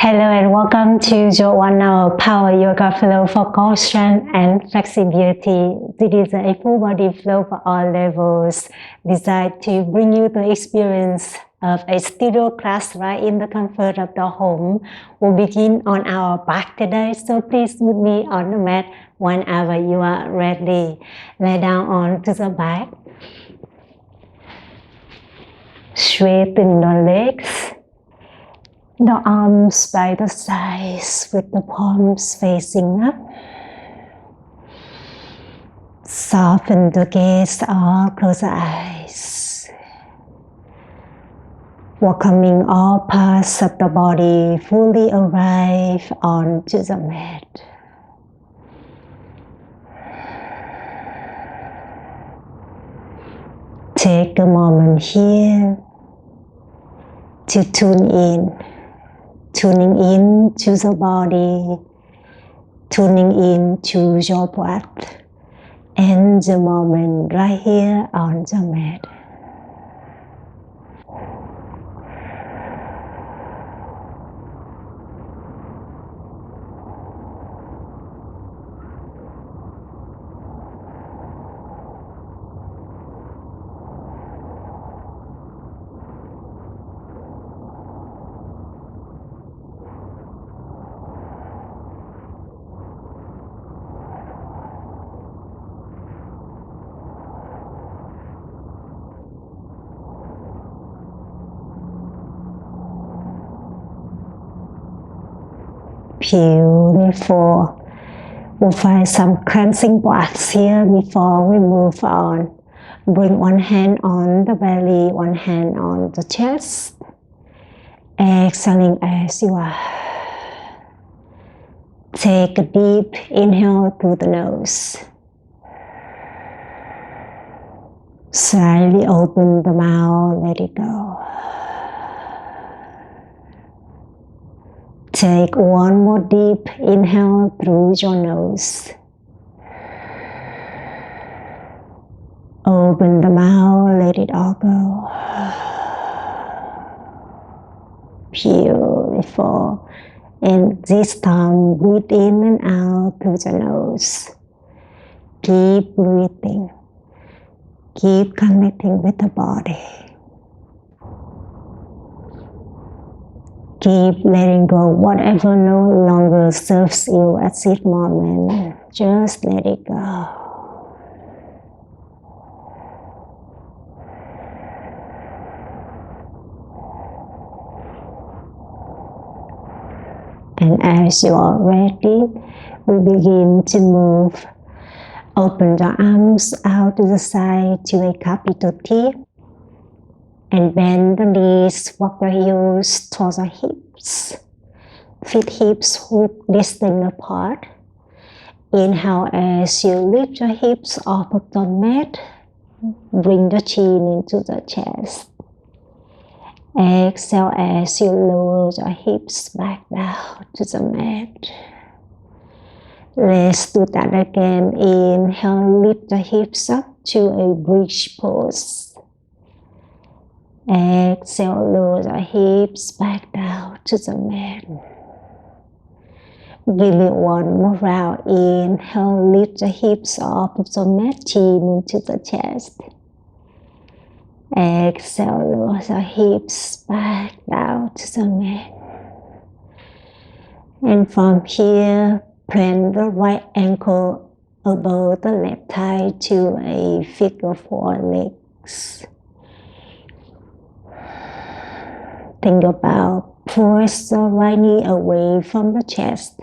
Hello and welcome to your 1 hour power yoga flow for core strength and flexibility. This is a full body flow for all levels, designed to bring you the experience of a studio class right in the comfort of the home. We'll begin on our back today, so please meet me on the mat whenever you are ready. Lay down onto the back. Straighten the legs. The arms by the sides with the palms facing up. Soften the gaze or close the eyes. Welcoming all parts of the body fully arrive onto the mat. Take a moment here to tune in. Tuning in to the body, tuning in to your breath, and the moment right here on the mat. Beautiful. We'll find some cleansing breaths here before we move on. Bring one hand on the belly, one hand on the chest. Exhaling as you are. Take a deep inhale through the nose. Slightly open the mouth, let it go. Take one more deep inhale through your nose. Open the mouth, let it all go. Beautiful. And this time, breathe in and out through the nose. Keep breathing. Keep connecting with the body. Keep letting go whatever no longer serves you at this moment. Just let it go. And as you are ready, we begin to move. Open the arms out to the side to a capital T. And bend the knees, walk the heels towards the hips. Feet hips width distant apart. Inhale as you lift your hips off of the mat. Bring the chin into the chest. Exhale as you lower your hips back down to the mat. Let's do that again. Inhale, lift the hips up to a bridge pose. Exhale, lower the hips back down to the mat. Give it one more round. Inhale, lift the hips off of the mat, chin into the chest. Exhale, lower the hips back down to the mat. And from here, plant the right ankle above the left thigh to a figure four legs. Think about push the right knee away from the chest.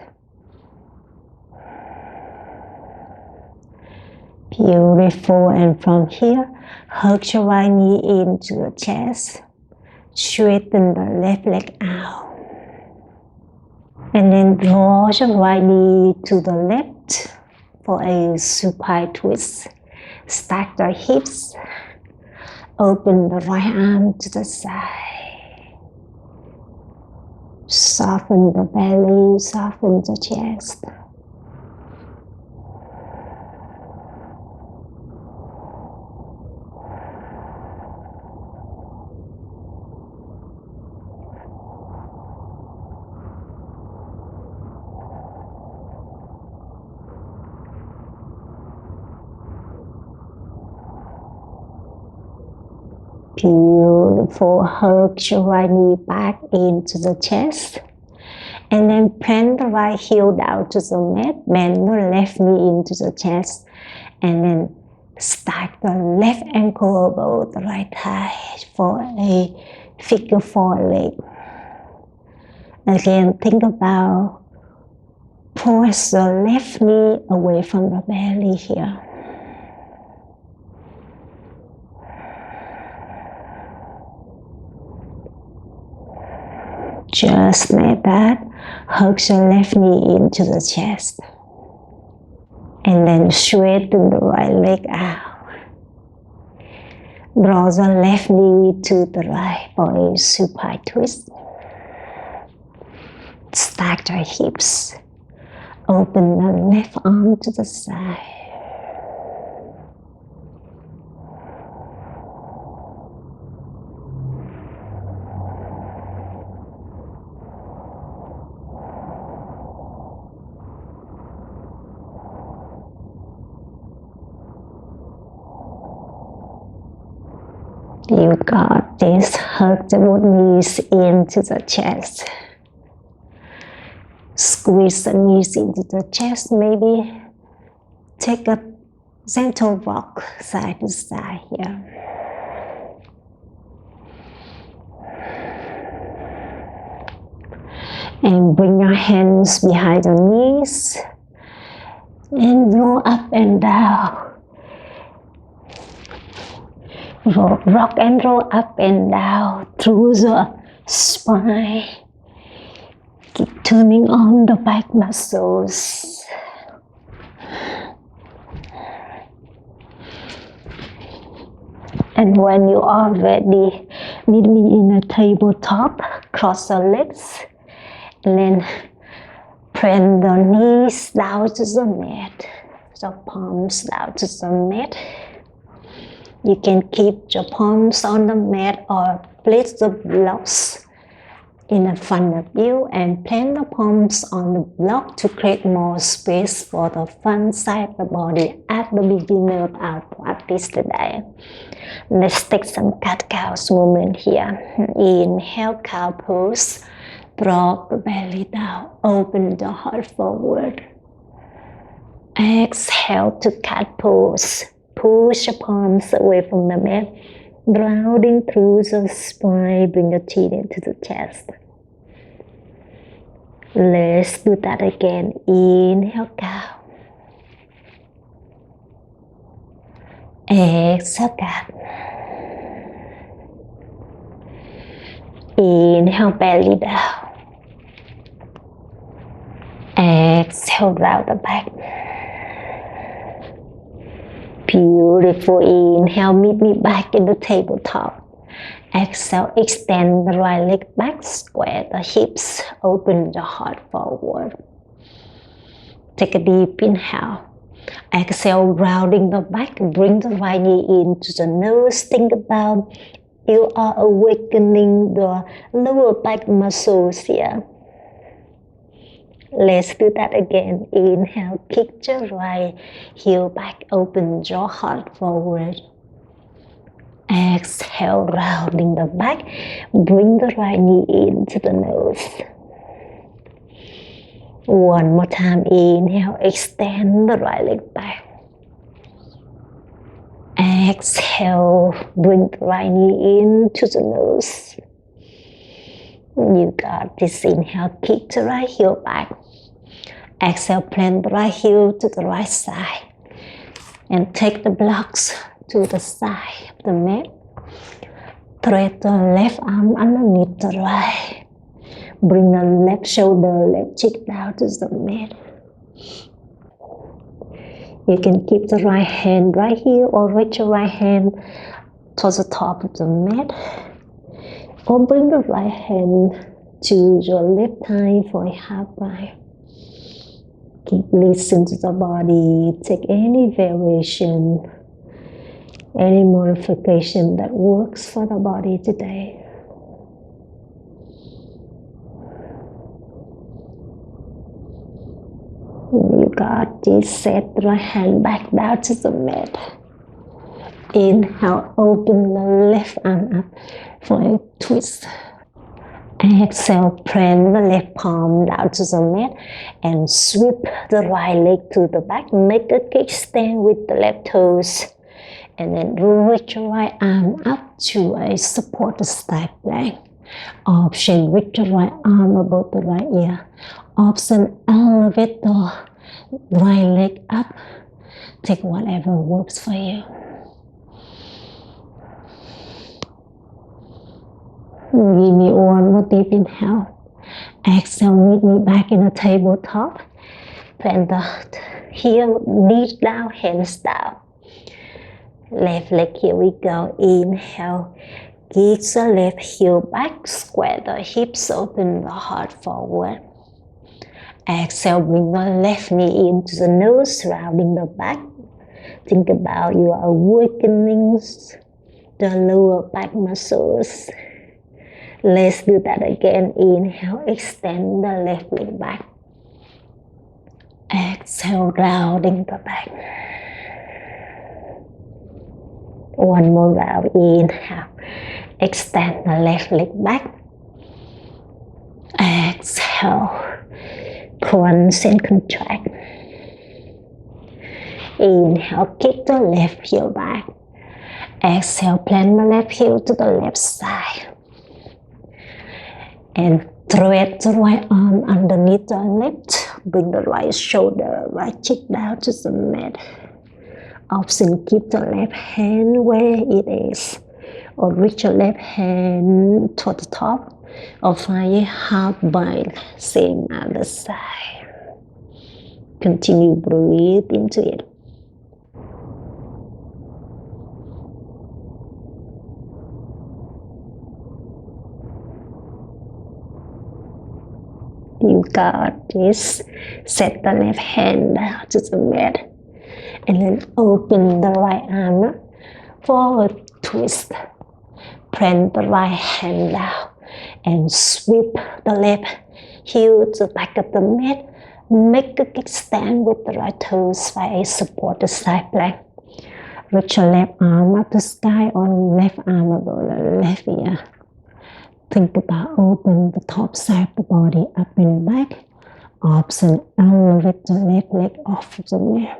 Beautiful. And from here, hug your right knee into the chest. Straighten the left leg out. And then draw your right knee to the left for a supine twist. Stack the hips. Open the right arm to the side. Soften the belly, soften the chest. Beautiful. Hug your right knee back into the chest. And then plant the right heel down to the mat. Bend the left knee into the chest. And then stack the left ankle above the right thigh for a figure four leg. Again, think about push the left knee away from the belly here. Just like that, hug the left knee into the chest. And then straighten the right leg out. Draw the left knee to the right for a supine twist. Stack the hips. Open the left arm to the side. You got this. Hug the both knees into the chest. Squeeze the knees into the chest. Maybe take a gentle rock side to side here. And bring your hands behind the knees. And roll up and down. Rock and roll up and down through the spine. Keep turning on the back muscles. And when you are ready, meet me in a tabletop. Cross the legs. And then plant the knees down to the mat. The palms down to the mat. You can keep your palms on the mat or place the blocks in front of you and plant the palms on the block to create more space for the front side of the body at the beginning of our practice today. Let's take some cat-cow movement here. Inhale, cow pose. Drop the belly down. Open the heart forward. Exhale to cat pose. Push your palms away from the mat, grounding through the spine. Bring the chin into the chest. Let's do that again. Inhale, cow. Exhale, cat. Inhale, belly down. Exhale, round the back. Beautiful. Inhale, meet me back in the tabletop. Exhale, extend the right leg back, square the hips, open the heart forward. Take a deep inhale. Exhale, rounding the back, bring the right knee into the nose. Think about you are awakening the lower back muscles here. Let's do that again. Inhale, kick your right heel back, open your heart forward. Exhale, rounding the back, bring the right knee into the nose. One more time. Inhale, extend the right leg back. Exhale, bring the right knee into the nose. You got this. Inhale, kick the right heel back. Exhale, plant the right heel to the right side. And take the blocks to the side of the mat. Thread the left arm underneath the right. Bring the left shoulder, left cheek down to the mat. You can keep the right hand right here or reach your right hand to the top of the mat. Or bring the right hand to your left thigh for a half bow. Keep listening to the body. Take any variation, any modification that works for the body today. You got this. Set the right hand back down to the mat. Inhale, open the left arm up for a twist. Exhale, plant the left palm down to the mat and sweep the right leg to the back. Make a kickstand with the left toes. And then reach your right arm up to a supported side plank. Option, reach your right arm above the right ear. Option, elevate the right leg up. Take whatever works for you. Give me one more deep inhale. Exhale, meet me back in a tabletop. Plant the heel, knees down, hands down. Left leg, here we go. Inhale, kick the left heel back, square the hips, open the heart forward. Exhale, bring the left knee into the nose, rounding the back. Think about you are awakening the lower back muscles. Let's do that again. Inhale, extend the left leg back. Exhale, rounding the back. One more round. Inhale, extend the left leg back. Exhale, crunch and contract. Inhale, kick the left heel back. Exhale, plant the left heel to the left side. And thread the right arm underneath the left. Bring the right shoulder, right cheek down to the mat. Option, keep the left hand where it is. Or reach your left hand toward the top. Or find a half bind, same other side. Continue, breathe into it. You got this. Set the left hand down to the mat. And then open the right arm up for a twist. Plant the right hand down and sweep the left heel to the back of the mat. Make a kickstand with the right toes by a supported side plank. Reach your left arm up to the sky or left arm above the left ear. Think about open the top side of the body up and back. Option, elevate the left leg off the mat.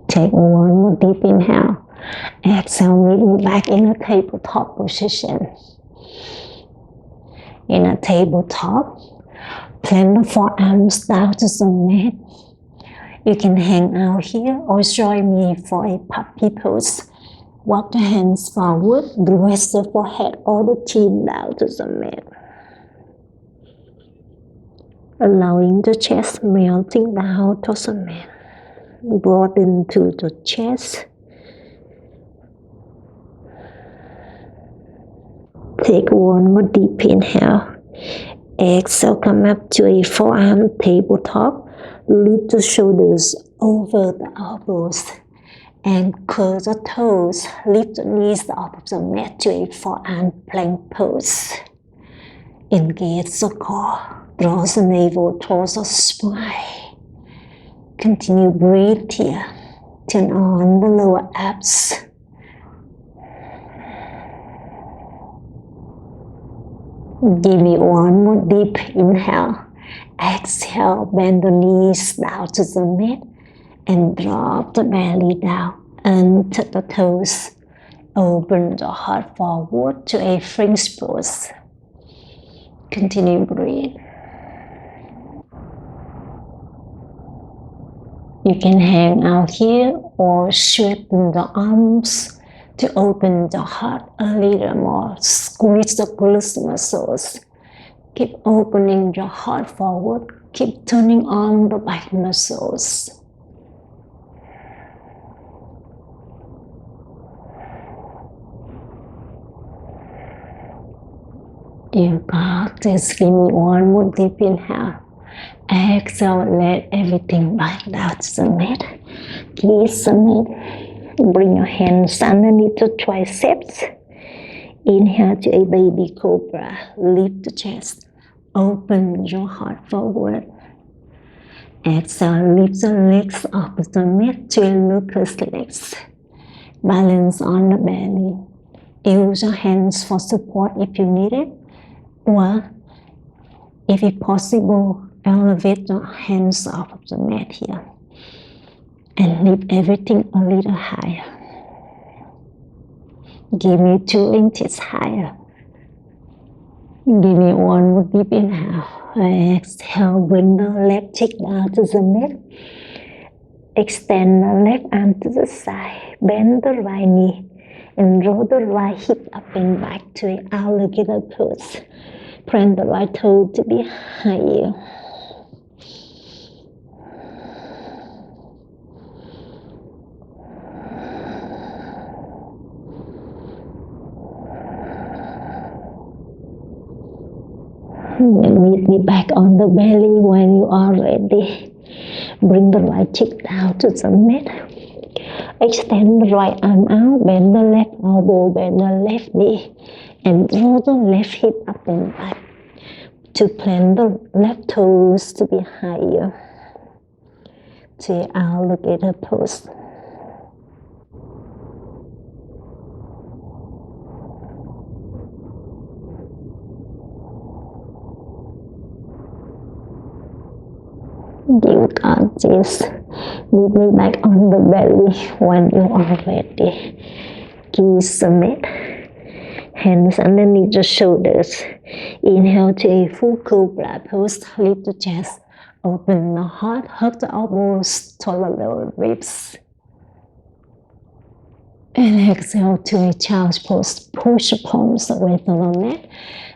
Take one more deep inhale. Exhale, meet me back in a tabletop position. In a tabletop, plant the forearms down to the mat. You can hang out here or join me for a puppy pose. Walk the hands forward, rest the forehead or the chin down to the mat. Allowing the chest melting down to the mat. Broaden to the chest. Take one more deep inhale. Exhale, come up to a forearm tabletop. Lift the shoulders over the elbows and curl the toes. Lift the knees off of the mat to a forearm plank pose. Engage the core. Draw the navel towards the spine. Continue breathe here. Turn on the lower abs. Give me one more deep inhale. Exhale, bend the knees down to the mat and drop the belly down into the toes. Open the heart forward to a French pose. Continue breathe. You can hang out here or straighten the arms to open the heart a little more. Squeeze the glutes muscles. Keep opening your heart forward. Keep turning on the back muscles. You got this. Give me one more deep inhale. Exhale, let everything back down to the mat. Kiss the mat. Bring your hands underneath the triceps. Inhale to a baby cobra. Lift the chest. Open your heart forward. Exhale, lift the legs off the mat to locust legs. Balance on the belly. Use your hands for support if you need it, or if it's possible, elevate your hands off of the mat here and lift everything a little higher. Give me 2 inches higher. Give me 1 more deep inhale. Exhale, bring the left cheek down to the mat. Extend the left arm to the side. Bend the right knee and roll the right hip up and back to an alligator pose. Plant the right toe to behind you. And meet me back on the belly when you are ready. Bring the right cheek down to the mat. Extend the right arm out, bend the left elbow, bend the left knee, and roll the left hip up and back to plant the left toes to behind you to alligator pose. You got this. Move me back on the belly when you are ready. Knees submit. Hands underneath the shoulders. Inhale to a full cobra pose. Lift the chest. Open the heart. Hug the elbows to the lower ribs. And exhale to a child's pose. Push the palms away from the mat.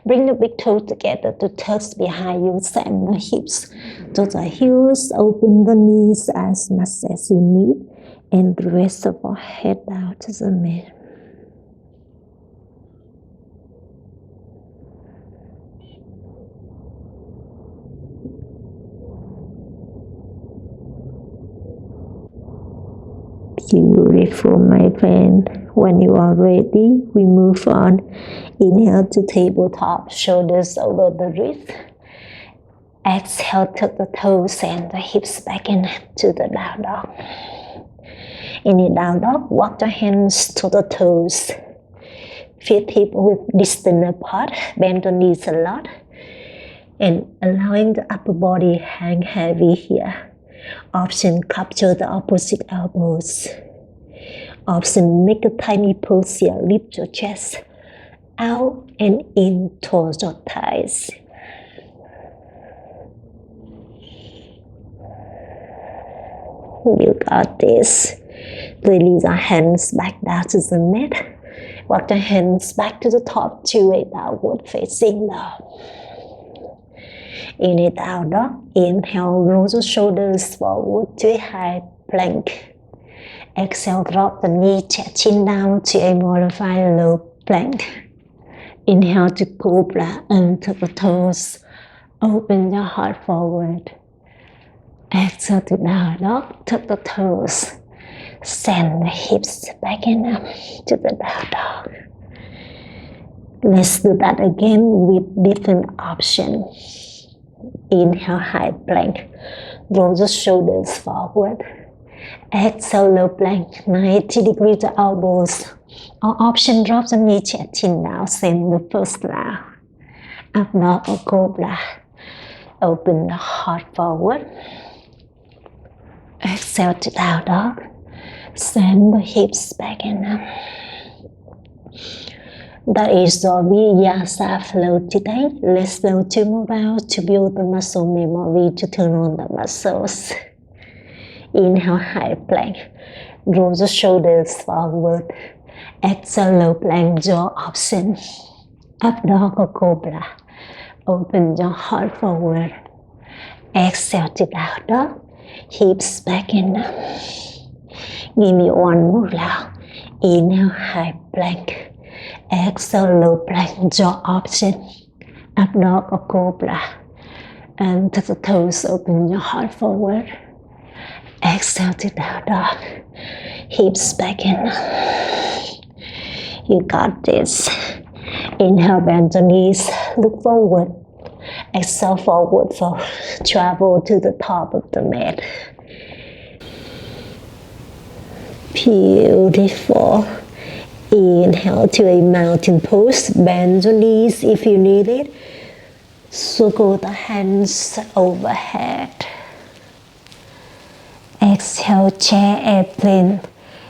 Bring the big toes together to tucks behind you. Send the hips to the heels. Open the knees as much as you need. And the rest of our head down to the mat. Beautiful, my friend. When you are ready, we move on. Inhale to tabletop, shoulders over the wrist. Exhale, tuck the toes and the hips back into the down dog. In the down dog, walk your hands to the toes. Feet hip width distant apart, bend the knees a lot. And allowing the upper body hang heavy here. Option, capture the opposite elbows. Option, make a tiny pose here. Lift your chest out and in towards your thighs. You got this. Release our hands back down to the mat. Walk your hands back to the top to a downward facing dog. In a down dog, inhale, roll the shoulders forward to a high plank. Exhale, drop the knee, chin down to a modified low plank. Inhale to cobra, under the toes. Open your heart forward. Exhale to down dog, tuck the toes. Send the hips back and up to the down dog. Let's do that again with different options. Inhale, high plank. Roll the shoulders forward. Exhale, low plank, 90 degrees to elbows. Or option, drop the knee, chin down, same the first round. Up dog or cobra. Open the heart forward. Exhale to down dog. Send the hips back and up. That is our Vinyasa flow today. Let's do 2 more rounds to build the muscle memory to turn on the muscles. Inhale, high plank. Roll the shoulders forward. Exhale, low plank, jaw option. Up dog or cobra. Open your heart forward. Exhale to down dog. Hips back and up. Give me 1 more round. Inhale, high plank. Exhale, low plank, jaw option. Up dog or cobra. And to the toes, open your heart forward. Exhale to down dog. Hips back in. You got this. Inhale, bend the knees, look forward. Exhale forward fold. Travel to the top of the mat. Beautiful. Inhale to a mountain pose. Bend your knees if you need it. Circle the hands overhead. Exhale, chair airplane.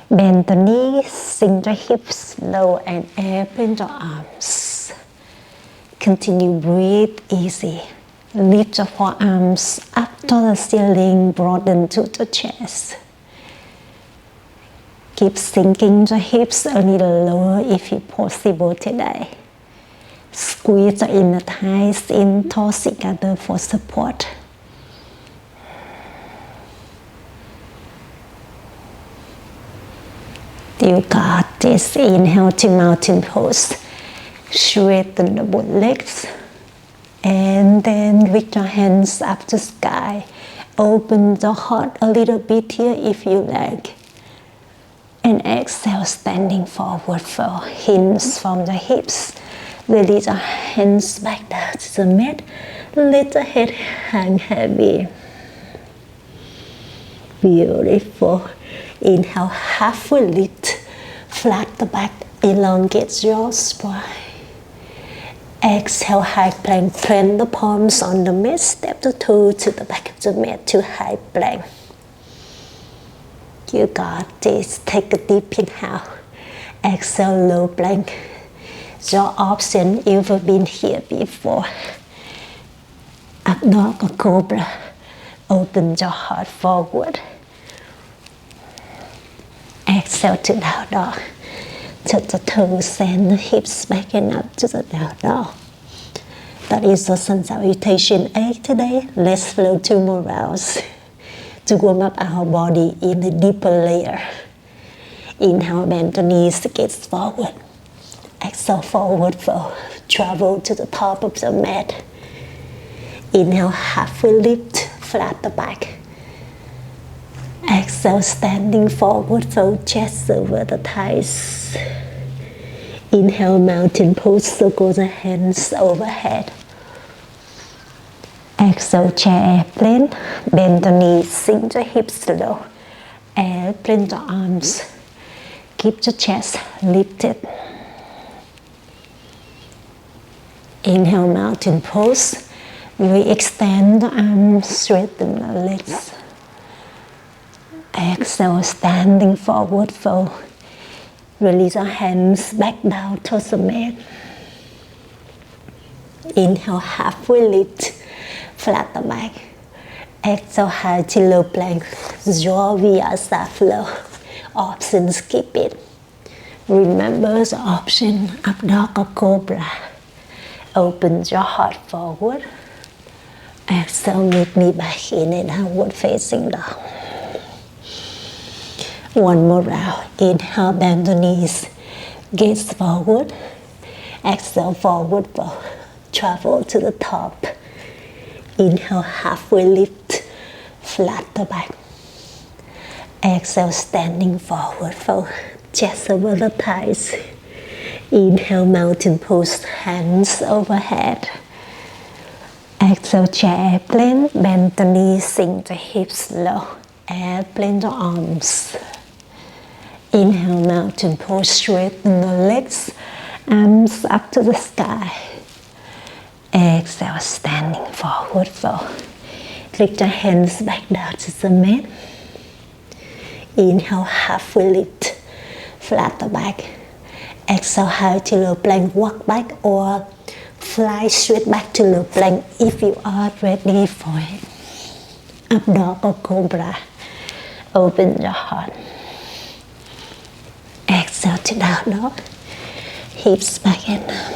Bend the knees, sink the hips low and airplane the arms. Continue, breathe easy. Lift your forearms up to the ceiling, broaden to the chest. Keep sinking the hips a little lower if it's possible today. Squeeze the inner thighs in, toes together for support. You got this. Inhale to mountain pose. Straighten the both legs. And then reach your hands up to sky. Open the heart a little bit here if you like. And exhale, standing forward fold. Hinge from the hips. Release your hands back down to the mat. Let the head hang heavy. Beautiful. Inhale, halfway lift. Flat the back. Elongate your spine. Exhale, high plank. Plant the palms on the mat. Step the toe to the back of the mat to high plank. You got this. Take a deep inhale. Exhale, low plank. Your option, you've been here before. Up dog or cobra. Open your heart forward. Exhale to down dog. Tuck the toes and the hips back and up to the down dog. That is the sun salutation 8 today. Let's flow 2 more rounds to warm up our body in a deeper layer. Inhale, bend the knees, gaze forward. Exhale, forward fold. Travel to the top of the mat. Inhale, halfway lift, flat the back. Exhale, standing forward fold, chest over the thighs. Inhale, mountain pose, circle the hands overhead. Exhale, chair airplane. Bend the knees, sink the hips low. Airplane the arms. Keep the chest lifted. Inhale, mountain pose. We extend the arms, straighten the legs. Exhale, standing forward fold. Release our hands back down towards the mat. Inhale, halfway lift, flat the back. Exhale, high to low plank. Draw Vinyasa flow. Options, keep it. Remember the option, up dog or cobra. Open your heart forward. Exhale, meet me back in and outward facing down. One more round. Inhale, bend the knees. Gaze forward. Exhale, forward fold. Travel to the top. Inhale, halfway lift. Flat the back. Exhale, standing forward fold. Chest over the thighs. Inhale, mountain pose, hands overhead. Exhale, chair airplane. Bend the knees, sink the hips low. Airplane the arms. Inhale, mountain pose, straighten the legs. Arms up to the sky. Exhale, standing forward fold. Lift your hands back down to the mat. Inhale, halfway lift. Flat the back. Exhale, high to low plank, walk back or fly straight back to low plank if you are ready for it. Up dog or cobra. Open your heart. Exhale to down dog. Hips back and up.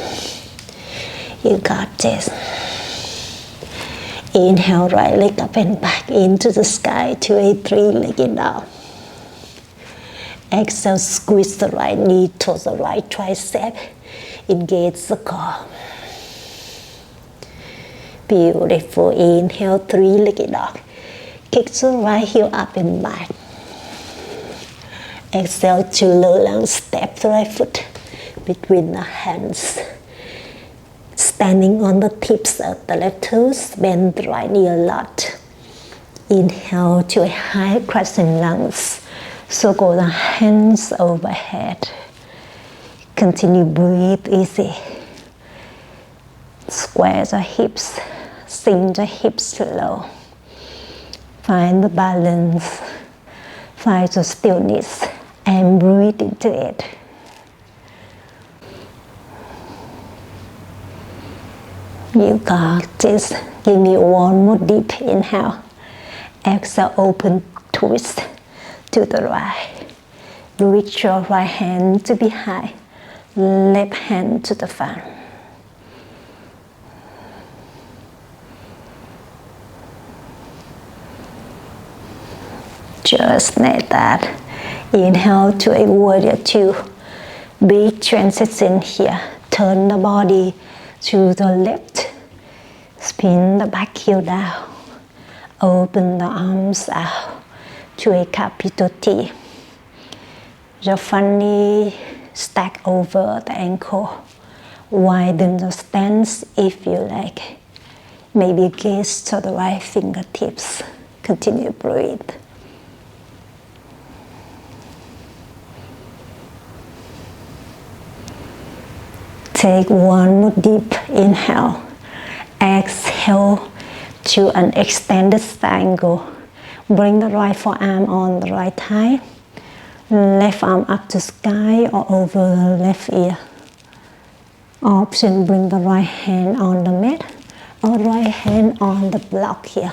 You got this. Inhale, right leg up and back into the sky to a 3-legged dog. Exhale, squeeze the right knee towards the right tricep. Engage the core. Beautiful. Inhale, 3-legged dog. Kick the right heel up and back. Exhale to low lunge. Step the right foot between the hands. Standing on the tips of the left toes, bend the right knee a lot. Inhale to a high crescent lunge. Circle the hands overhead. Continue breathe easy. Square the hips, sink the hips low. Find the balance, find the stillness, and breathe into it. You got this. Give me one more deep inhale. Exhale, open twist to the right. Reach your right hand to behind, left hand to the front. Just like that. Inhale to a warrior two. Big transition here. Turn the body to the left. Spin the back heel down. Open the arms out to a capital T. The front knee stack over the ankle. Widen the stance if you like. Maybe gaze to the right fingertips. Continue breathe. Take one more deep inhale. Exhale to an extended triangle. Bring the right forearm on the right thigh. Left arm up to sky or over the left ear. Option, bring the right hand on the mat or right hand on the block here.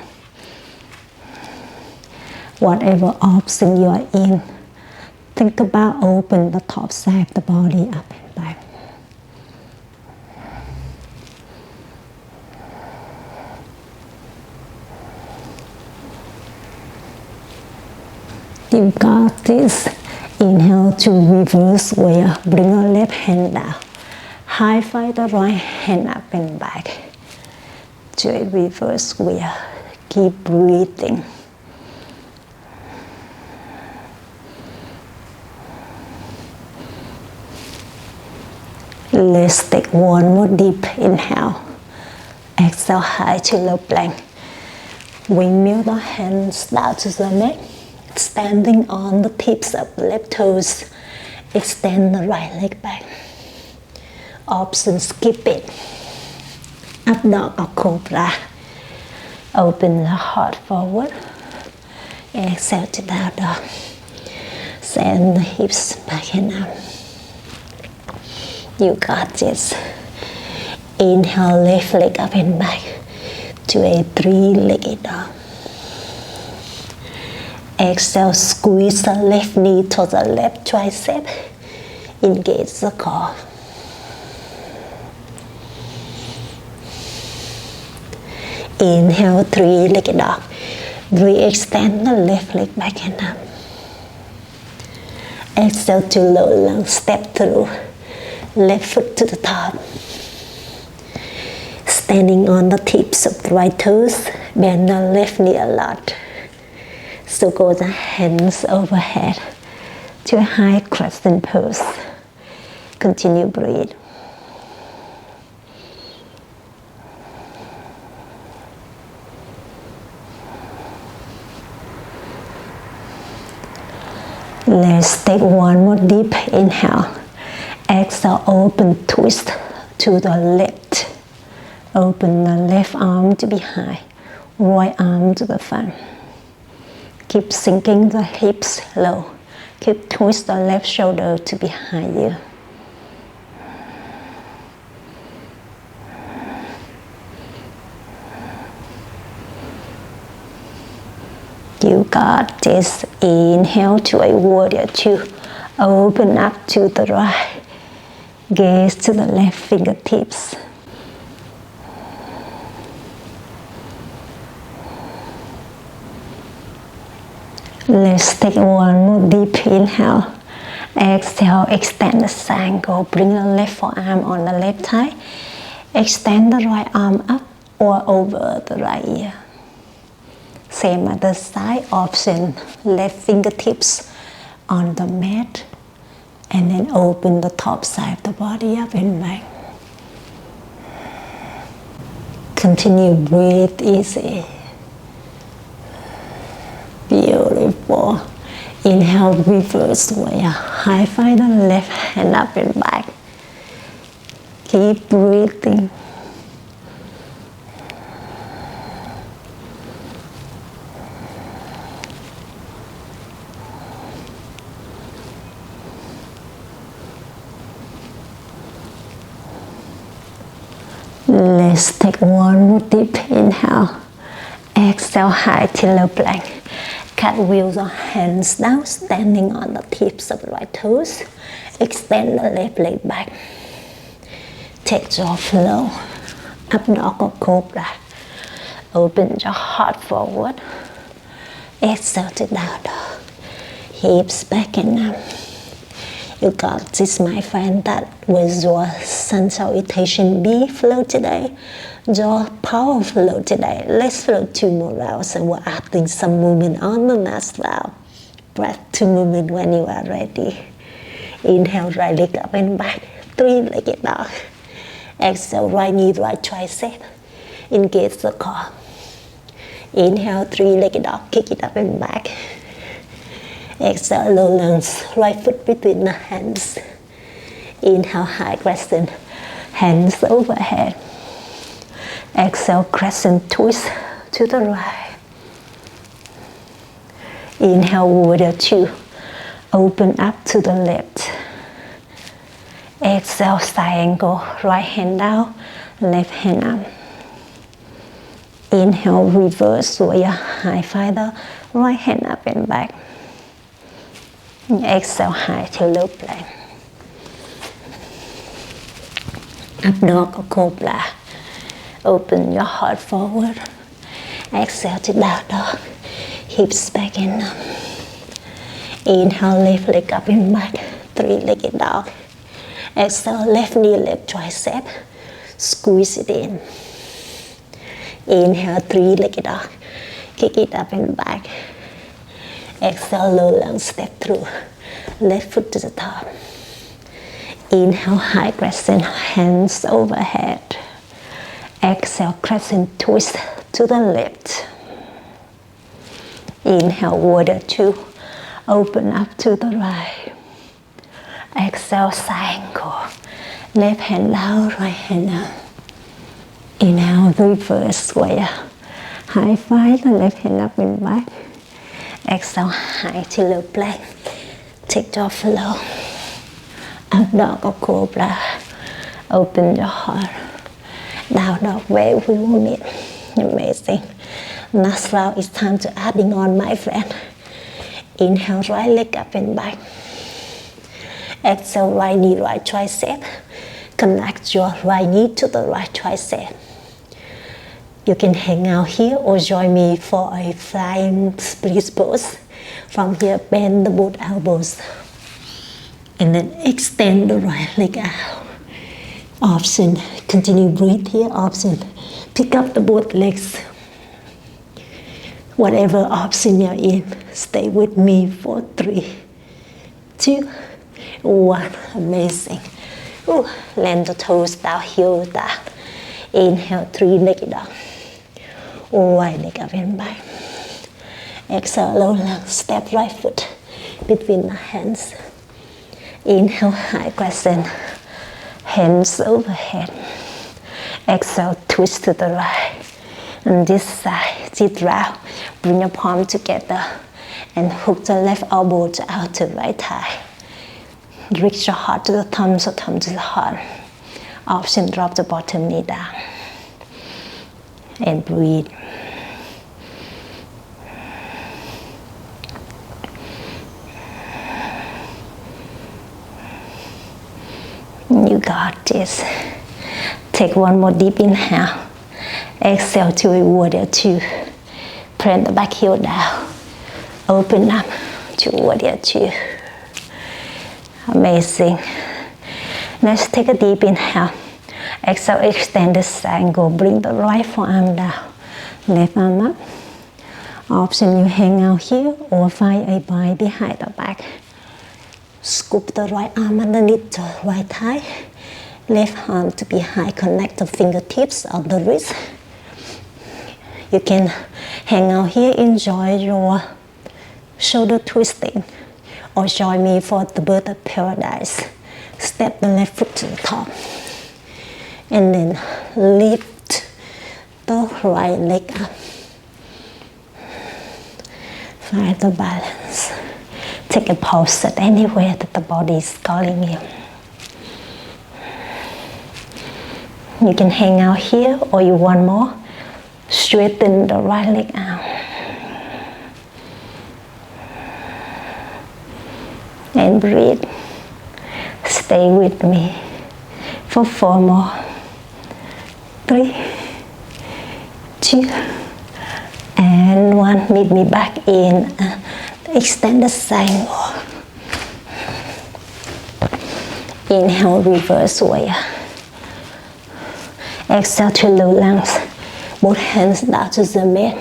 Whatever option you are in, think about open the top side of the body up and back. You got this. Inhale to reverse warrior. Bring your left hand down. High five the right hand up and back. To a reverse warrior. Keep breathing. Let's take one more deep inhale. Exhale high to low plank. Windmill the hands down to the mat. Standing on the tips of the left toes. Extend the right leg back. Option, skip it. Up dog or cobra. Open the heart forward. Exhale to down dog. Send the hips back and up. You got this. Inhale, left leg up and back to a three-legged dog. Exhale, squeeze the left knee to the left tricep. Engage the core. Inhale, three-legged dog. Re-extend the left leg back and up. Exhale to low lunge, step through. Left foot to the top. Standing on the tips of the right toes. Bend the left knee a lot. Circle the hands overhead to a high crescent pose. Continue breathe. Let's take one more deep inhale. Exhale, open twist to the left. Open the left arm to behind, right arm to the front. Keep sinking the hips low. Keep twist the left shoulder to behind you. You got this. Inhale to a warrior two. Open up to the right. Gaze to the left fingertips. Let's take one more deep inhale. Exhale, extend the triangle. Bring the left forearm on the left thigh. Extend the right arm up or over the right ear. Same other side. Option, left fingertips on the mat. And then open the top side of the body up and back. Continue, breathe easy. Beautiful. Inhale, reverse warrior. High five the left hand up and back. Keep breathing. Let's take one more deep inhale. Exhale, high till low plank. Cartwheels or hands down, standing on the tips of the right toes. Extend the left leg back. Take jaw flow. Up dog or cobra. Open your heart forward. Exhale to down dog. Hips back and up. You got this, my friend. That was your sun salutation B flow today. Your power flow today. Let's flow 2 more rounds and we're adding some movement on the next round. Breath to movement when you are ready. Inhale, right leg up and back. 3-legged dog. Exhale, right knee, right tricep. Engage the core. Inhale, 3-legged dog. Kick it up and back. Exhale, low lunge, right foot between the hands. Inhale, high crescent, hands overhead. Exhale, crescent twist to the right. Inhale, warrior 2, open up to the left. Exhale, side angle, right hand down, left hand up. Inhale, reverse warrior, high five the right hand up and back. Exhale, high to low plank. Up dog or cobra. Open your heart forward. Exhale to down dog. Hips back and up. Inhale, left leg up and back. 3-legged dog. Exhale, left knee, left tricep. Squeeze it in. Inhale, 3-legged dog. Kick it up and back. Exhale, low lunge, step through. Left foot to the top. Inhale, high crescent, hands overhead. Exhale, crescent twist to the left. Inhale, warrior 2, open up to the right. Exhale, side angle. Left hand down, right hand up. Inhale, reverse warrior. High five the left hand up and back. Exhale, high to low plank. Take jaw flow. Up dog or cobra. Open your heart. Down dog where we want it. Amazing. Next round is time to adding on, my friend. Inhale, right leg up and back. Exhale, right knee, right tricep. Connect your right knee to the right tricep. You can hang out here or join me for a flying split pose. From here, bend the both elbows. And then extend the right leg out. Option, continue breathe here. Option, pick up the both legs. Whatever option you're in, stay with me for 3, 2, 1. Amazing. Ooh, land the toes down, heel down. Inhale, 3-legged dog. Right leg up and back. Exhale, low lunge, step right foot between the hands. Inhale, high crescent, hands overhead. Exhale, twist to the right. And this side, sit round, bring your palm together and hook the left elbow out to right thigh. Reach your heart to the thumbs or thumb to the heart. Option, drop the bottom knee down. And breathe. You got this. Take one more deep inhale. Exhale to a warrior 2. Press the back heel down. Open up to warrior 2. Amazing. Let's take a deep inhale. Exhale, extend this angle. Bring the right forearm down. Left arm up. Option, you hang out here or find a bind behind the back. Scoop the right arm underneath the right thigh. Left arm to behind. Connect the fingertips of the wrist. You can hang out here, enjoy your shoulder twisting, or join me for the bird of paradise. Step the left foot to the top, and then lift the right leg up. Find the balance. Take a pause at anywhere that the body is calling you. You can hang out here, or you want more. Straighten the right leg out. And breathe. Stay with me for 4 more. 3, 2, and 1. Meet me back in extended triangle. Inhale, reverse warrior. Exhale to low lunge. Both hands down to the mat.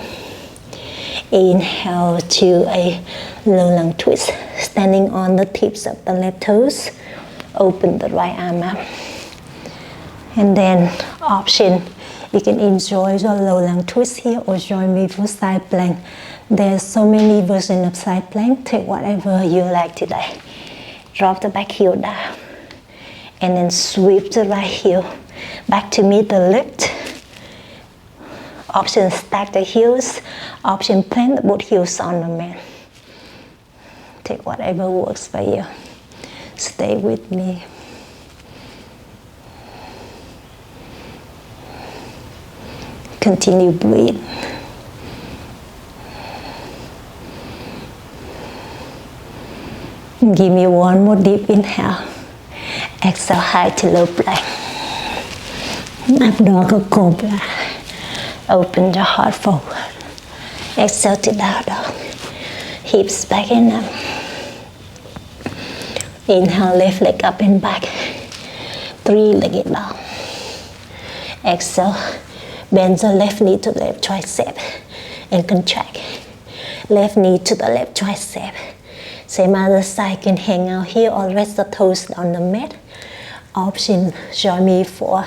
Inhale to a low lunge twist. Standing on the tips of the left toes. Open the right arm up. And then option, you can enjoy your low lunge twist here or join me for side plank. There's so many versions of side plank. Take whatever you like today. Drop the back heel down. And then sweep the right heel back to meet the lift. Option, stack the heels. Option, plant both heels on the mat. Take whatever works for you. Stay with me. Continue breathe. Give me 1 more deep inhale. Exhale, high to low plank. Up dog, cobra. Open your heart forward. Exhale to down dog. Hips back and up. Inhale, left leg up and back. 3-legged dog. Exhale, bend the left knee to the left tricep and contract. Left knee to the left tricep. Same other side, you can hang out here or rest the toes on the mat. Option, join me for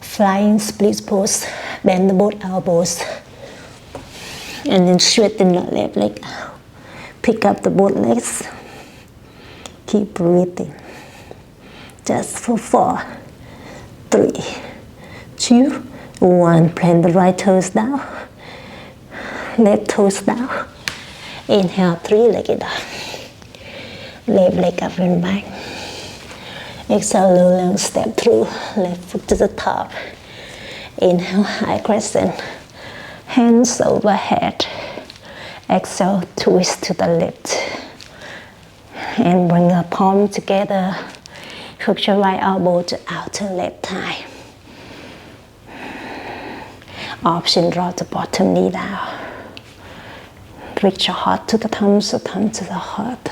flying split pose. Bend the both elbows. And then straighten the left leg out. Pick up the both legs. Keep breathing. Just for 4, 3, 2, 1. Plant the right toes down. Left toes down. Inhale, 3-legged dog. Left leg up and back. Exhale, low lunge, step through. Left foot to the top. Inhale, high crescent. Hands overhead. Exhale, twist to the left. And bring the palm together. Hook your right elbow to outer left thigh. Option, draw the bottom knee down. Reach your heart to the thumbs, so thumb to the heart.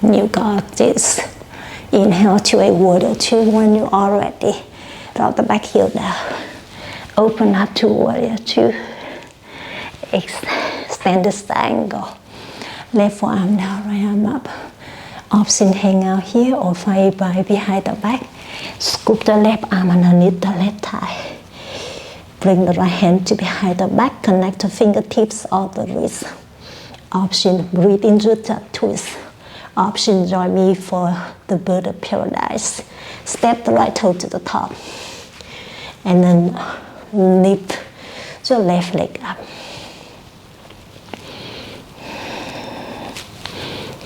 You got this. Inhale to a warrior 2 when you are ready. Drop the back heel down. Open up to warrior 2. Extend the triangle. Left forearm down, right arm up. Option, hang out here or find by behind the back. Scoop the left arm underneath the left thigh. Bring the right hand to behind the back. Connect the fingertips or the wrist. Option, breathe into the twist. Option, join me for the bird of paradise. Step the right toe to the top. And then lift your left leg up.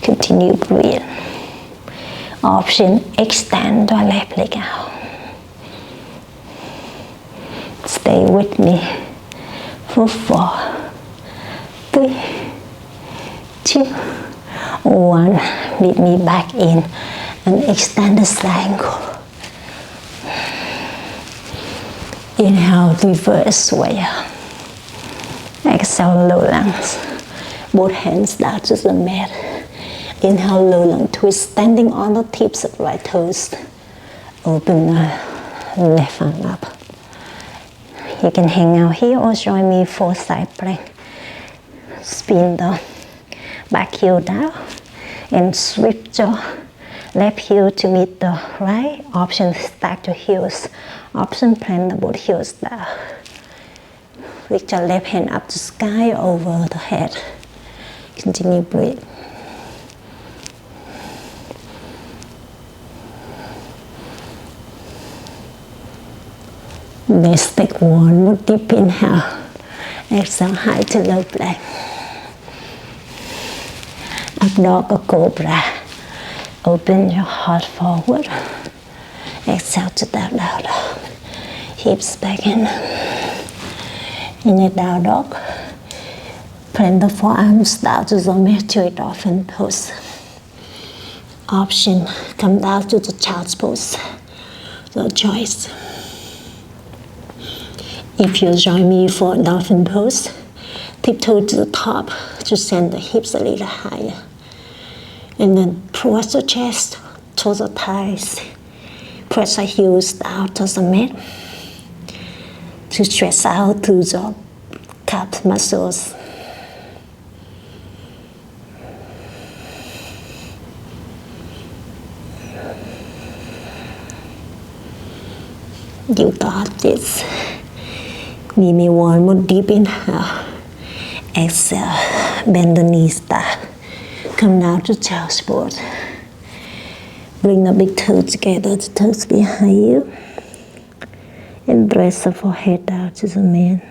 Continue breathe. Option, extend the left leg out. Stay with me for 4, 3, 2, 1. Meet me back in an extended triangle. Inhale, reverse warrior. Exhale, low lunge. Both hands down to the mat. Inhale, low lunge twist, standing on the tips of right toes. Open the left arm up. You can hang out here or join me for side plank. Spin the back heel down and sweep your Left heel to meet the right. Option stack the heels. Option plant the both heels down. Lift your left hand up to sky over the head. Continue breathe. Let's take one more deep inhale. Exhale, high to low plank. Up dog or cobra. Open your heart forward. Exhale to down dog. Hips back in. In a down dog. Plant the forearms down to the mat to a dolphin pose. Option, come down to the child's pose. The choice. If you join me for dolphin pose, tiptoe to the top to send the hips a little higher. And then press the chest to the thighs. Press the heels down to the mat to stretch out to the calf muscles. You got this. Give me one more deep inhale. Exhale, bend the knees down. Come down to child's pose. Bring the big toes together, the toes behind you. And press the forehead down to the mat.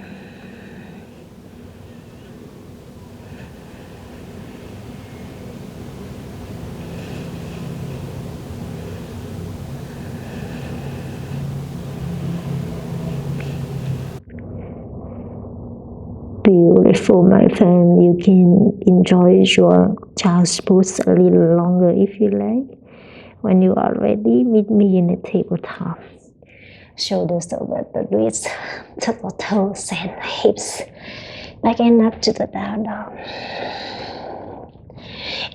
Beautiful, my friend. You can enjoy your child's pose a little longer if you like. When you are ready, meet me in a tabletop. Shoulders over the wrists, to the toes and hips. Back and up to the down dog.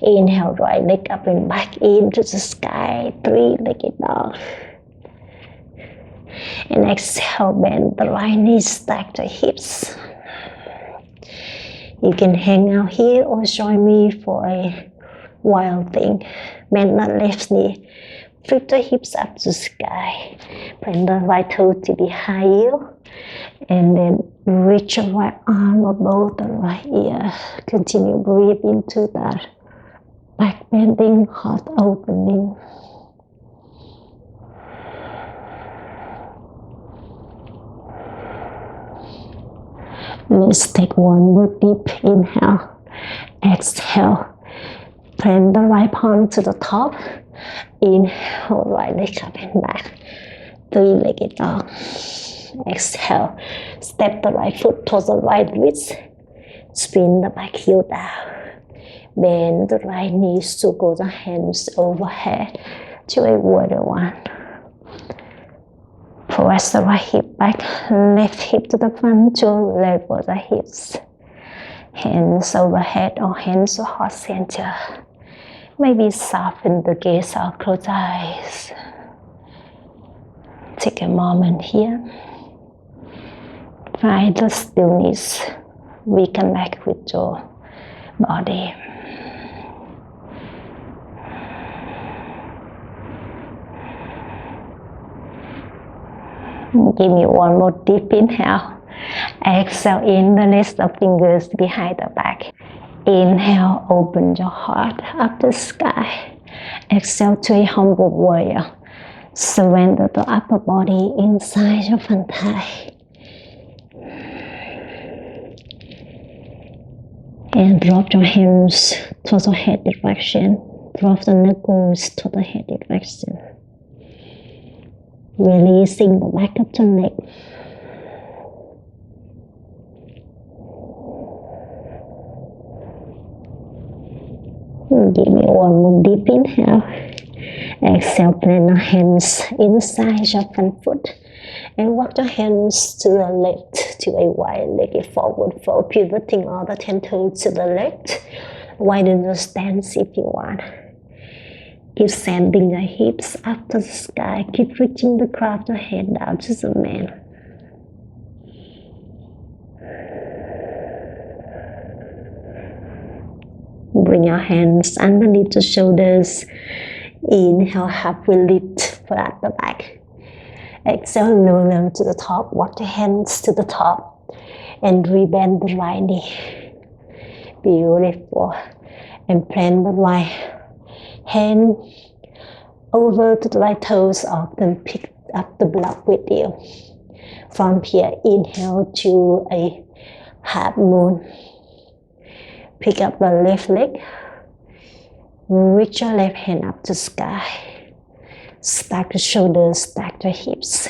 Inhale, right leg up and back into the sky. Three-legged dog. And exhale, bend the right knee, stack the hips. You can hang out here or join me for a wild thing. Bend the left knee, flip the hips up to the sky. Bring the right toe to behind you. And then reach your right arm above the right ear. Continue breathe into that back bending, heart opening. Let's take one more deep inhale. Exhale. Plant the right palm to the top. Inhale, right leg up and back. Three-legged dog. Exhale. Step the right foot towards the right wrist. Spin the back heel down. Bend the right knee, circle the hands overhead to a warrior one. Press the right hip back, left hip to the front to level the hips. Hands overhead or hands to heart center. Maybe soften the gaze or close eyes. Take a moment here. Find the stillness. Reconnect with your body. Give me one more deep inhale. Exhale in, release the fingers behind the back. Inhale, open your heart up the sky. Exhale to a humble warrior. Surrender the upper body inside your front thigh. And drop your hands towards the head direction. Drop the knuckles to the head direction. Releasing the back of the neck. Give me one more deep inhale. Exhale, plant your hands inside your front foot. And walk your hands to the left to a wide-legged forward fold, pivoting all the 10 toes to the left. Widen the stance if you want. Keep sending the hips up to the sky. Keep reaching the crown of the head down to the mat. Bring your hands underneath the shoulders. Inhale, halfway lift, flat the back. Exhale, lower them to the top. Walk the hands to the top. And rebend the right knee. Beautiful. And plant the right hand over to the right toes. Often pick up the block with you. From here, inhale to a half moon. Pick up the left leg. Reach your left hand up to sky. Stack the shoulders, stack the hips.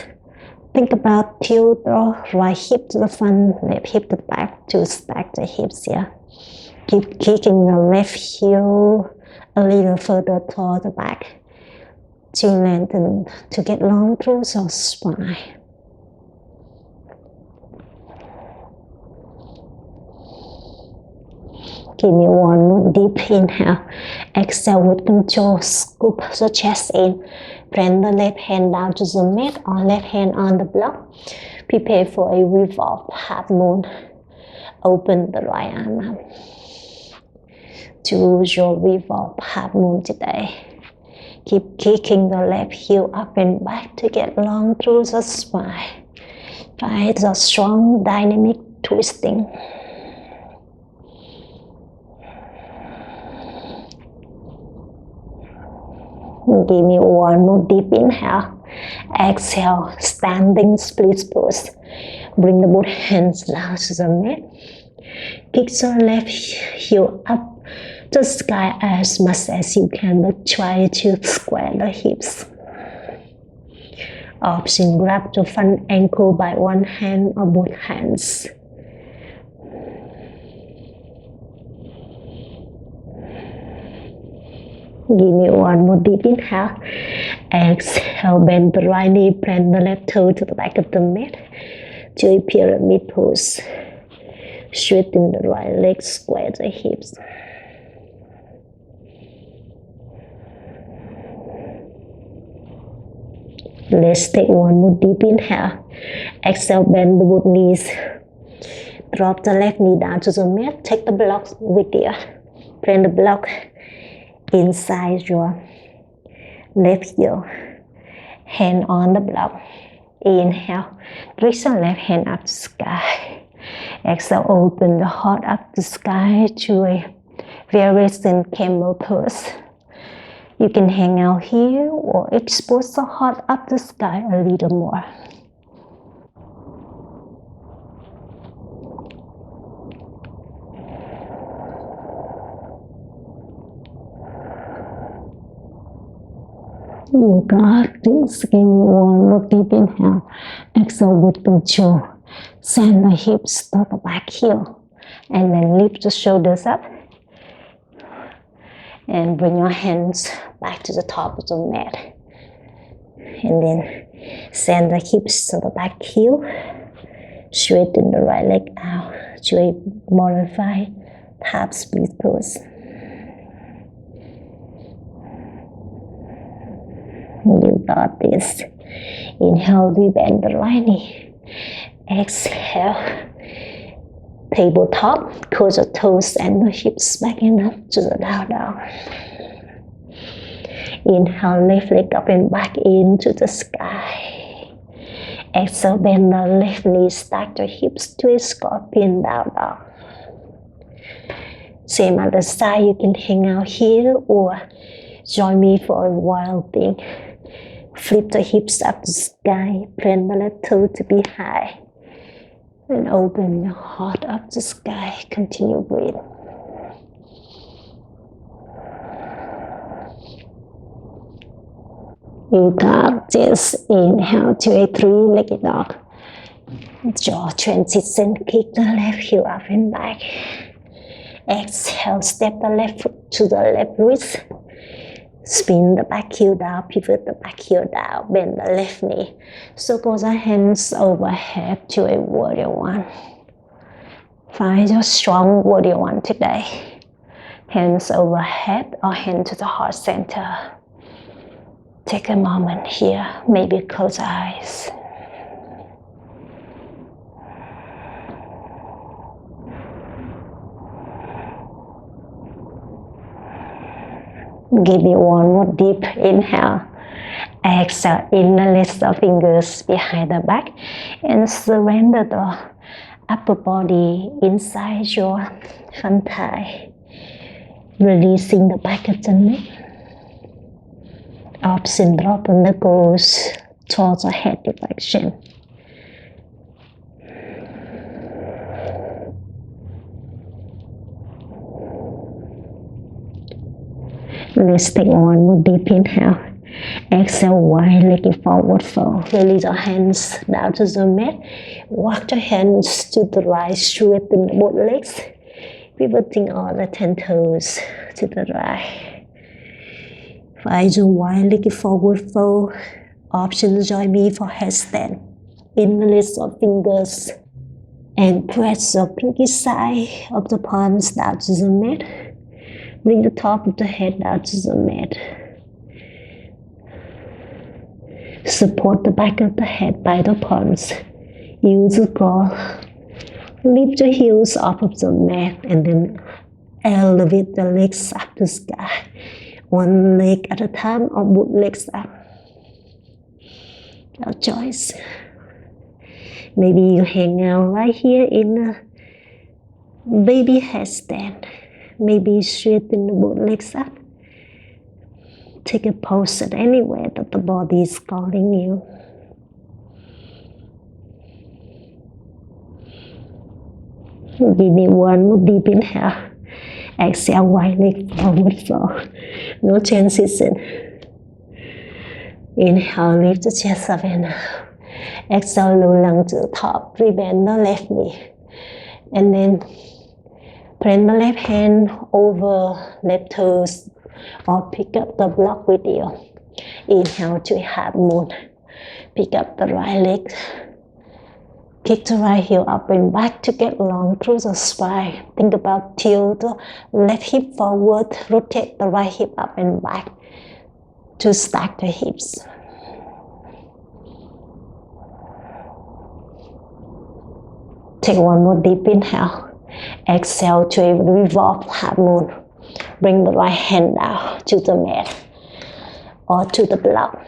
Think about tilt the right hip to the front, left hip to the back to stack the hips here. Keep kicking the left heel a little further toward the back to lengthen, to get long through your spine. Give me one more deep inhale. Exhale with control. Scoop the chest in. Plant the left hand down to the mat or left hand on the block. Prepare for a revolve half moon. Open the right arm up. Choose your revolve half moon today. Keep kicking the left heel up and back to get long through the spine. Find the strong dynamic twisting. Give me one more deep inhale. Exhale, standing split pose. Bring the both hands down to the mat. Kick your left heel up to the sky as much as you can, but try to square the hips. Option, grab the front ankle by one hand or both hands. Give me one more deep inhale. Exhale, bend the right knee, plant the left toe to the back of the mat to a pyramid pose. Straighten the right leg, square the hips. Let's take one more deep inhale. Exhale, bend the both knees. Drop the left knee down to the mat. Take the block with you. Plant the block inside your left heel. Hand on the block. Inhale. Reach the left hand up to sky. Exhale, open the heart up to sky to a variation camel pose. You can hang out here or expose the heart up the sky a little more. You got this. Give me one more deep inhale. Exhale with control. Send the hips to the back heel. And then lift the shoulders up. And bring your hands back to the top of the mat. And then send the hips to the back heel. Straighten the right leg out to a modified half split pose. You got this. Inhale, we bend the right knee. Exhale, tabletop, curl the toes and the hips back and up to the down dog. Inhale, left leg up and back into the sky. Exhale, bend the left knee, stack the hips to a scorpion down dog. Same other side, you can hang out here or join me for a wild thing. Flip the hips up to the sky, plant the left toe to be high. And open your heart up to the sky. Continue breathing. You got this. Inhale to a three-legged dog. Jaw transition, kick the left heel up and back. Exhale, step the left foot to the left wrist. Spin the back heel down, pivot the back heel down, bend the left knee. Circle the hands overhead to a warrior one. Find your strong warrior one today. Hands overhead or hand to the heart center. Take a moment here, maybe close eyes. Give me one more deep inhale. Exhale, interlace the fingers behind the back and surrender the upper body inside your front thigh. Releasing the back of the neck. Option drop on the goes towards the head direction. Let's take one more deep inhale. Exhale, wide legged forward fold. Release your hands down to the mat. Walk your hands to the right, straighten both legs. Pivoting all the 10 toes to the right. Find your wide legged forward fold. Options join me for headstand. Interlace your fingers and press your pinky side of the palms down to the mat. Bring the top of the head down to the mat. Support the back of the head by the palms. Use the core. Lift your heels off of the mat and then elevate the legs up to the sky. One leg at a time or both legs up. Your choice. Maybe you hang out right here in a baby headstand. Maybe straighten both legs up. Take a pose at anywhere that the body is calling you. Give me one more deep inhale. Exhale, wide leg forward fold. No transition. Inhale, lift the chest up and exhale, low lung to the top. Rebend the left knee. And then plant the left hand over left toes or pick up the block with you. Inhale to a half moon. Pick up the right leg. Kick the right heel up and back to get long through the spine. Think about tilt the left hip forward. Rotate the right hip up and back to stack the hips. Take one more deep inhale. Exhale to a revolve half moon. Bring the right hand down to the mat or to the block.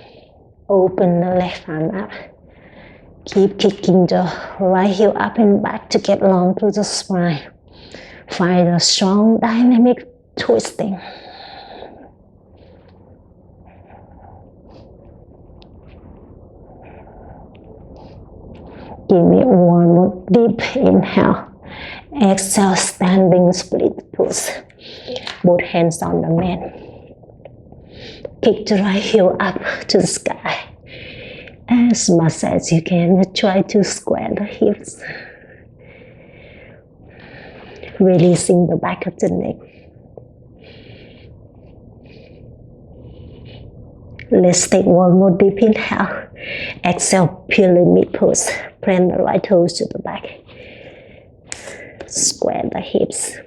Open the left arm up. Keep kicking the right heel up and back to get long through the spine. Find a strong dynamic twisting. Give me one more deep inhale. Exhale, standing split pose. Both hands on the mat. Kick the right heel up to the sky. As much as you can, try to square the hips. Releasing the back of the neck. Let's take one more deep inhale. Exhale, pyramid pose. Plant the right toes to the back. Square the hips.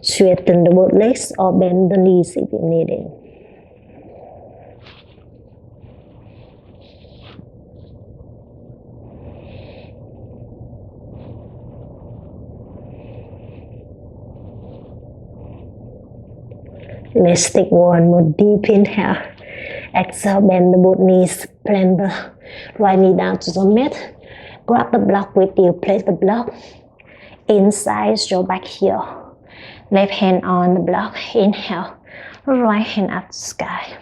Straighten the both legs or bend the knees if you need it. Let's take one more deep inhale. Exhale, bend the both knees. Plant the right knee down to the mat. Grab the block with you. Place the block inside your back heel. Left hand on the block. Inhale. Right hand up to the sky.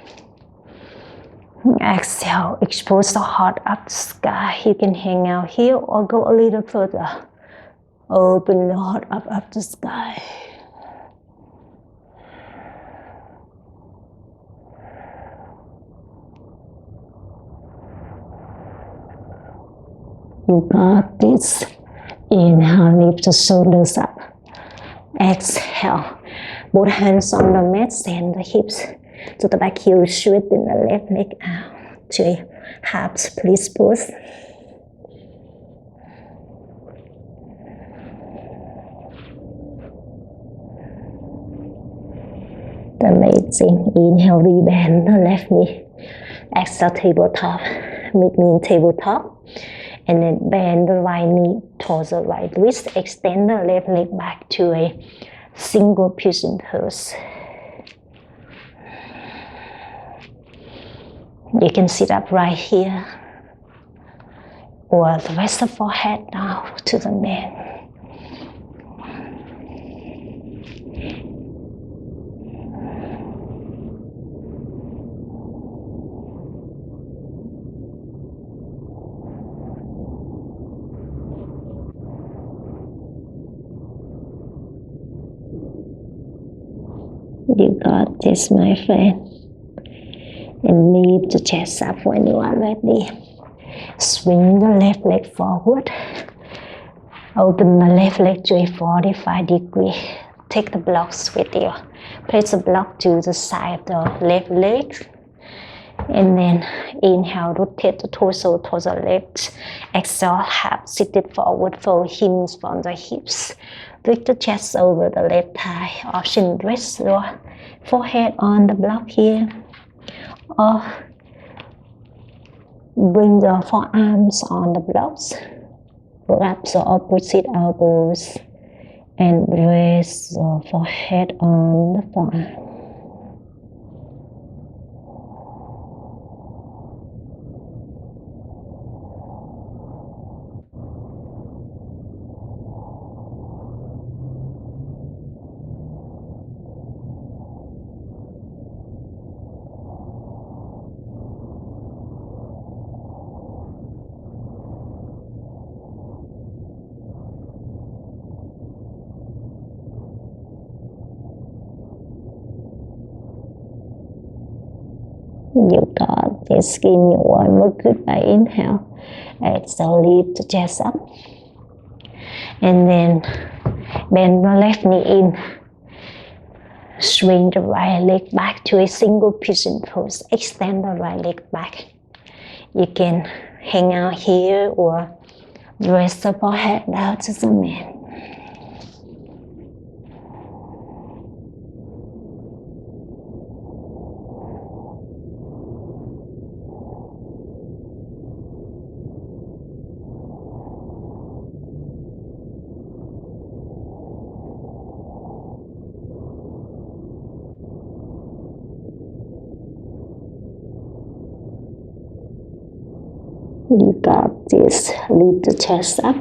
Exhale. Expose the heart up to the sky. You can hang out here or go a little further. Open the heart up to the sky. You got this. Inhale, lift the shoulders up. Exhale. Both hands on the mat, send the hips to the back heel, straighten the left leg out to a half split pose. Amazing. Inhale, rebend the left knee. Exhale, tabletop. Mid-knee tabletop. And then bend the right knee towards the right wrist. Extend the left leg back to a single pigeon pose. You can sit up right here, or rest the forehead down to the mat. You got this, my friend. And lift the chest up when you are ready. Swing the left leg forward. Open the left leg to a 45 degree. Take the blocks with you. Place the block to the side of the left leg. And then inhale, rotate the torso towards the left. Exhale, half seated forward, fold hands from the hips. Lift the chest over the left thigh. Option, rest your forehead on the block here. Or bring your forearms on the blocks. Wrap the opposite elbows and raise your forehead on the forearm. You got this. Give me one more goodbye inhale. Exhale, lift the chest up. And then bend the left knee in. Swing the right leg back to a single pigeon pose. Extend the right leg back. You can hang out here or rest the forehead down to the mat. You got this. Lift the chest up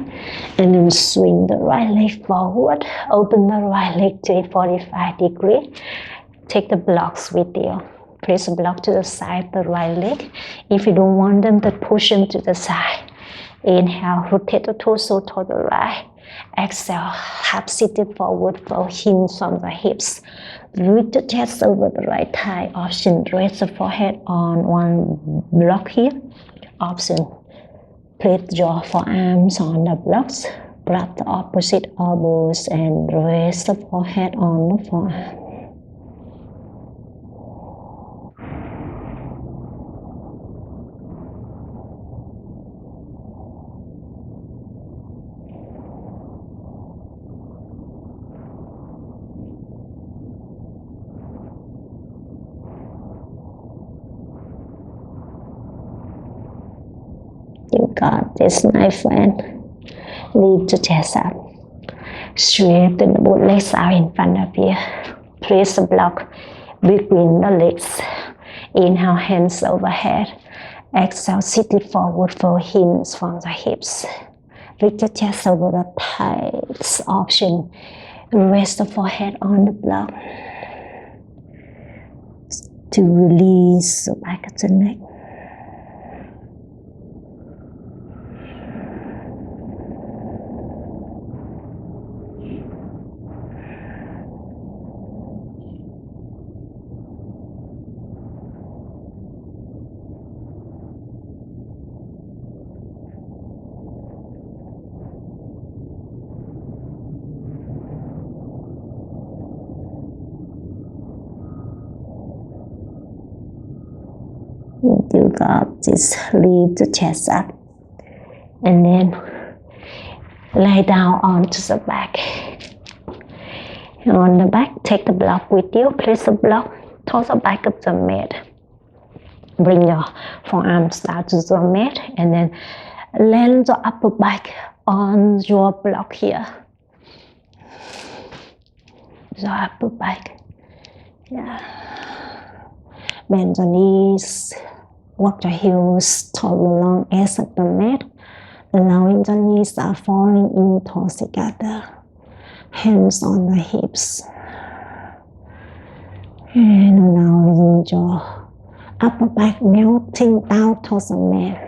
and then swing the right leg forward. Open the right leg to a 45 degree. Take the blocks with you. Place a block to the side of the right leg. If you don't want them, then push them to the side. Inhale, rotate the torso to the right. Exhale, half seated forward, fold hands from the hips. Lift the chest over the right thigh. Option, raise the forehead on one block here. Option, place your forearms on the blocks. Grab the opposite elbows and raise the forehead on the forearm. You got this, my friend. Lift the chest up. Straighten the both legs out in front of you. Place a block between the legs. Inhale, hands overhead. Exhale, sit it forward, fold hands from the hips. Lift the chest over the thighs. Option, rest the forehead on the block to release the back of the neck. You got this. Lift the chest up and then lay down onto the back. On the back, take the block with you. Place the block towards the back of the mat. Bring your forearms down to the mat and then land the upper back on your block here. The upper back. Yeah. Bend the knees. walk the heels toward the long edge of the mat, allowing the knees are falling in toes together. Hands on the hips. And allowing your upper back melting down towards the mat.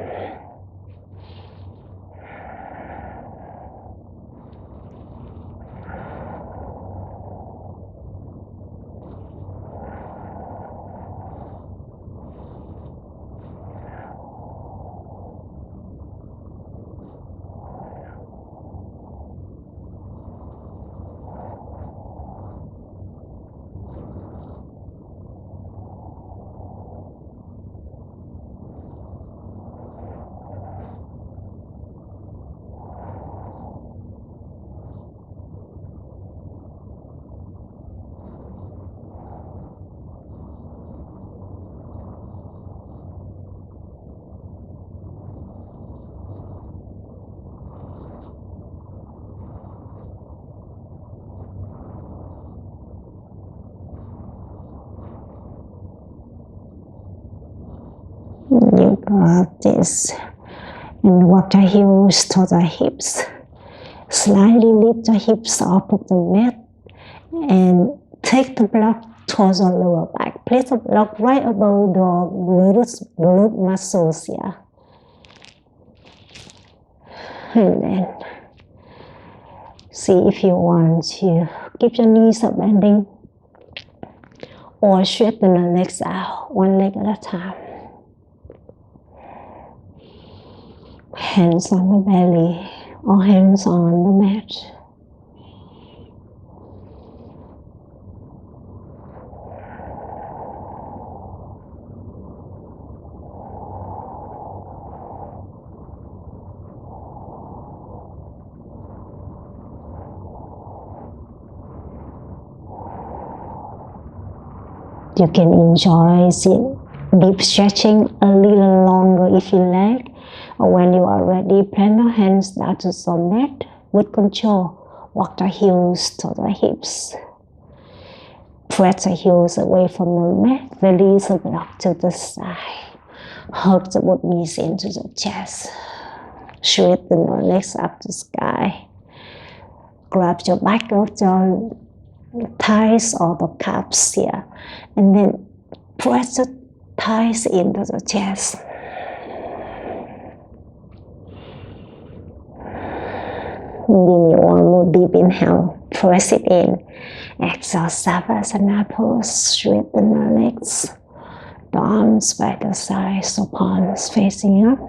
You got this. And walk the heels to the hips. Slightly lift the hips off of the mat and take the block towards the lower back. Place the block right above the glute muscles here. And then see if you want to keep your knees up bending or straighten the legs out, one leg at a time. Hands on the belly or hands on the mat. You can enjoy deep stretching a little longer if you like. Or when you are ready, plant your hands down to the mat with control. Walk the heels to the hips. Press the heels away from the mat. Release the block to the side. Hug the both knees into the chest. Straighten your legs up to the sky. Grab your back of your thighs or the calves here. And then press the thighs into the chest. Give me one more deep inhale. Press it in. Exhale, Savasana pose. Straighten the legs. The arms by the sides, so palms facing up.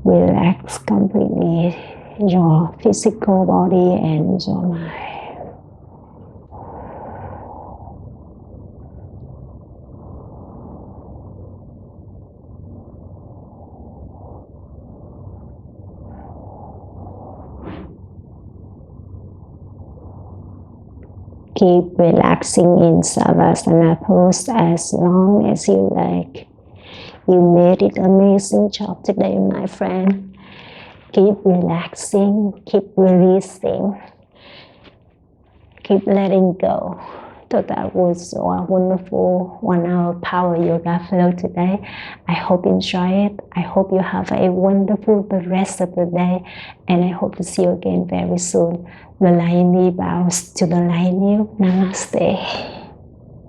Relax completely your physical body and your mind. Keep relaxing in Savasana pose as long as you like. You made it amazing job today, my friend. Keep relaxing, keep releasing, keep letting go. So that was a wonderful 1 hour power yoga flow today. I hope you enjoy it. I hope you have a wonderful the rest of the day. And I hope to see you again very soon. The lion bows to the lion. Namaste.